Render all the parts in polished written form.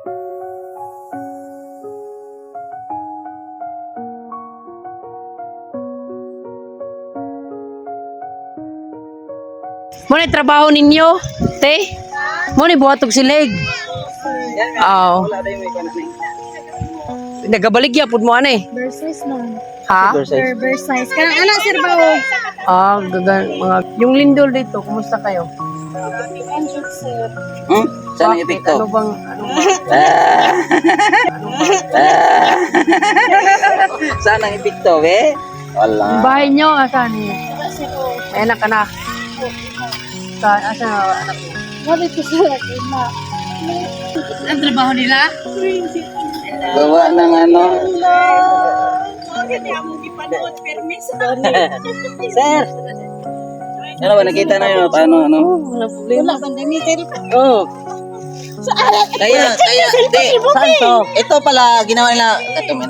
Muna trabaho ninyo, te? Muna buhatog silig. Oo. Nagabaligya pud mo ani. Versus lang. Ha? Versus. Kanang anak sir ba o? Mga yung lindol dito, kumusta kayo? Saan ang Bakit? epekto? Ano bang Saan ang epekto, eh? Wala. bahay nyo asan? May anak ka na. Asan ang anak mo? Wala ko sa ina. Ang trabaho nila? Gawa ng ano? Sir! Ano ba, nakita na yun? Paano, ano? Wala ba na meter? Oo. Kaya, di, saan to? Ito pala, ginawa nila, ito, may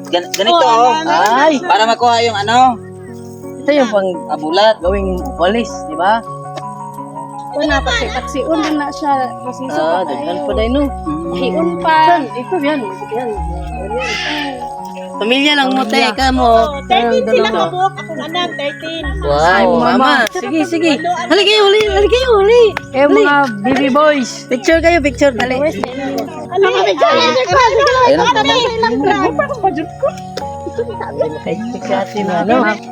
ganito, oh. Ay, para makuha yung ano, Ito yung pang abulat. gawing walis, di ba? Wala pa siya. Taksiun din na siya. Masiso pa Daghan pa dahil no. Hiun pa. Ito yan. Pamilya lang mo, te. Ka mo. 13 sila kabuk. Akong anak, 13. Ay, mama. Sige. Hali kayo. Eh, mga baby boys. Picture kayo, picture. Dali. Ano kami dyan? Ayun ang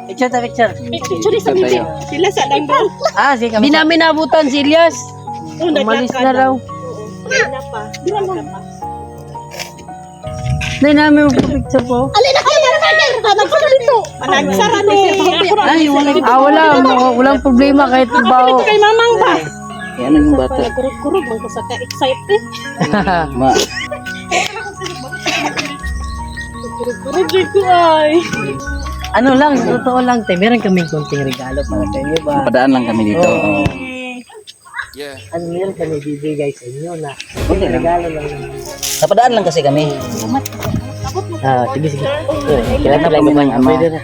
Picture ta, picture. Picture sa video. Sila sa danggal. Sige kami. Di namin nabutan si Elias. Umalis na raw. Wala pa. Di namin magpapicture po. Alin na kayo, manager! Nagpano dito. Managsara ni. Ay, walang problema kahit trabaho. Kay mamang ba? Yan ang bata. Kurug-kurug. Bang ko sa ka-excited. Ma, Kurug-kurug ko ay. Ano lang, totoo lang, te. Meron kaming konting regalo para sa inyo ba? padaan lang kami dito. Oo. Oo. Ano meron kami bibigay sa inyo na Okay lang. regalo lang. Napadaan lang kasi kami. Sige. Kailan lang yung ano. Pwede na.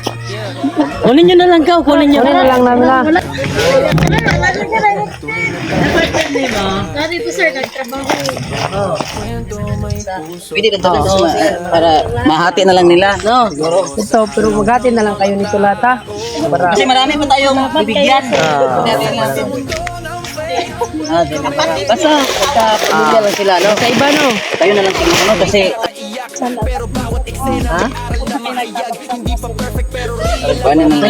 Kunin nyo na lang ka, kunin nyo na lang namin na. Dito sir, nagtrabaho. Pwede ka talaga para mahati na lang nila. No, ito, pero maghati na lang kayo nito lahat ha. Para, Kasi marami pa tayong bibigyan. Basta pamilya lang sila, no? sa iba no. Tayo na lang siguro, no? Kasi paano nang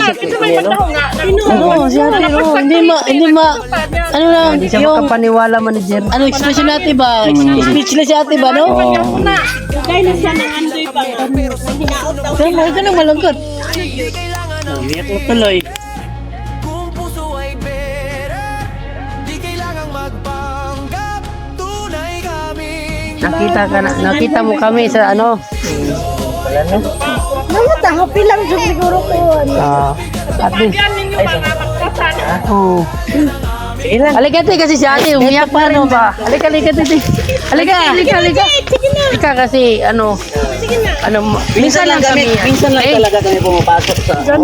Oo, si ate, no. Ano lang, hindi siya makapaniwala manager. Ano, expression natin ba? Speechless si ate ba, no? Dahil na siya ng andoy pa. Pero may ka nang malungkot. Iyak mo tuloy. Kung puso ay pera, di kailangang magpanggap. Tunay kaming Nakita mo kami sa ano? Wala no? Mga happy lang dyan siguro ko. Ate. Oo. Halika te kasi si ate umiyak pa rin ba? Halika te. Halika kasi minsan lang kami talaga kami pumapasok sa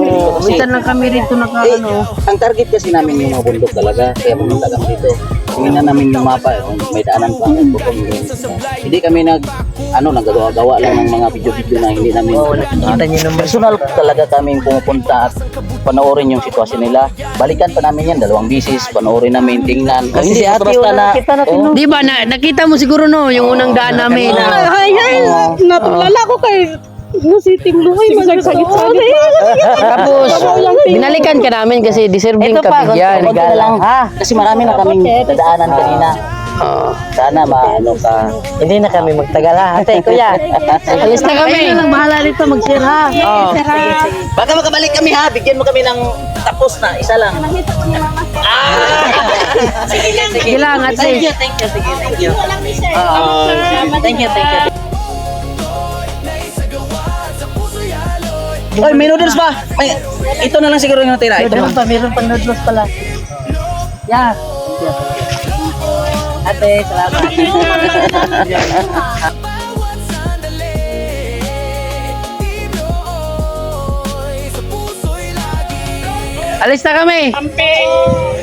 minsan lang kami rito ang target kasi namin yung mga bundok talaga, kaya pumunta kami dito. Tingnan namin yung mapa, kung may daanan pa. Hindi kami nagagawa lang ng mga video-video na hindi namin nakikita niyo naman. personal talaga kaming pumupunta at panoorin yung sitwasyon nila. Balikan pa namin yan, 2 bisis, panoorin namin, tingnan. Kasi si ate nakita natin no. Di ba nakita mo siguro no yung unang daan namin. Natulala ko kay Musiting Luhay. Magsagit-sagit. Tapos binalikan ka namin kasi deserving ka bigyan. Regalo lang ha. Kasi marami na kaming daanan kanina. Sana maano ka. Hindi na kami magtagal ha. Ate, kuya. Alis na kami. Kayo na lang bahala rito mag-share ha. Baka makabalik kami ha. Bigyan mo kami ng tapos na. Isa lang. Sige lang ate. Thank you. Thank you. Oy, may noodles ba? Ito na lang siguro yung natira. Ito Meron pa noodles pala. Yeah. Ate, salamat. bawat sandali. Tibloy sa puso'y lagi. Alis na kami. Camping.